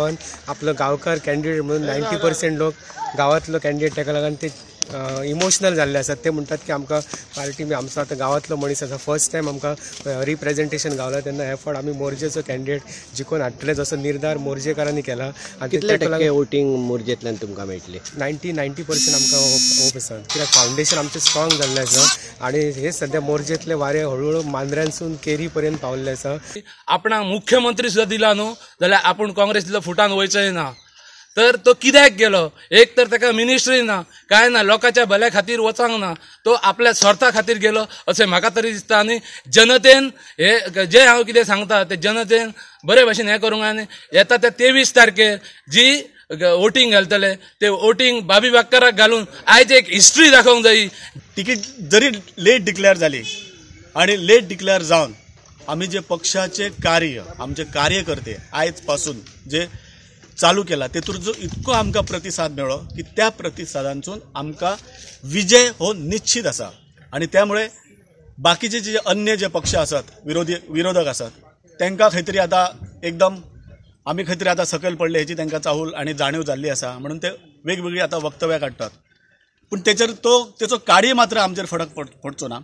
गावान आपलं गावकार कॅन्डिडेट म्हणून 90% लोक गावातलो कॅन्डिडेट ताका लागून ते इमोशनल जाल्ले आसात। ते म्हणतात की आमकां पार्टी आमचो आतां गांवांतलो मनीस आसा, फर्स्ट टायम आमकां रिप्रेझेंटेशन गावला तेन्ना एफर्ट आमी मोर्जेचो कॅन्डिडेट जिखून हाडटले जसो निर्धार मोर्जेकारांनी केला। आनी कितले टक्के वोटिंग मोर्जेंतल्यान तुमकां मेळटली? 90% आमकां होप आसा, कित्याक फावंडेशन आमचें स्ट्रॉंग जाल्लें आसा आनी हे सध्या मोर्जेंतले वारे हळूहळू मांद्र्यांसून केरी पर्यंत पावल्ले आसा। आपणाक मुख्यमंत्री सुद्दां दिला न्हू जाल्यार आपूण काँग्रेसीतलो फुटान वयचोय ना। तर तो कित्याक गेलो? एक तर ताका मिनिस्ट्री ना, काय ना, लोकांच्या भल्या खातीर वचांक ना, तो आपल्या स्वार्था खातीर गेलो अशें म्हाका तरी दिसता। आनी जनतेन हे जे हांव कितें सांगता ते जनतेन बरे भाशेन हें करूंक आनी येता त्या 23 तारखेर जी वोटिंग घालतले ते वोटिंग भाभी बाक्कराक घालून आयज एक हिस्ट्री दाखोवंक जायी। तिकीट जरी लेट डिक्लेअर झाली आणि लेट डिक्लेअर जावन आम्ही जे पक्षाचे कार्य आमचे कार्यकर्ते आयज पासून जे चालू केला तेतूर जो इतको आमकां प्रतिसाद मेळ्ळो की त्या प्रतिसादांतून आमकां विजय हो निश्चित आसा। आणि त्यामुळे बाकीचे जे अन्य जे पक्ष आसात, विरोधक आसात, तांकां खंय तरी आतां एकदम आमी खंय तरी आतां सकयल पडले हेची तांकां चाहूल आणि जाणीव जाल्ली आसा, म्हणून ते वेगवेगळी आतां वक्तव्यां काडटात। पूण तेचो कार्य मात्र आमचेर फरक पडचो ना।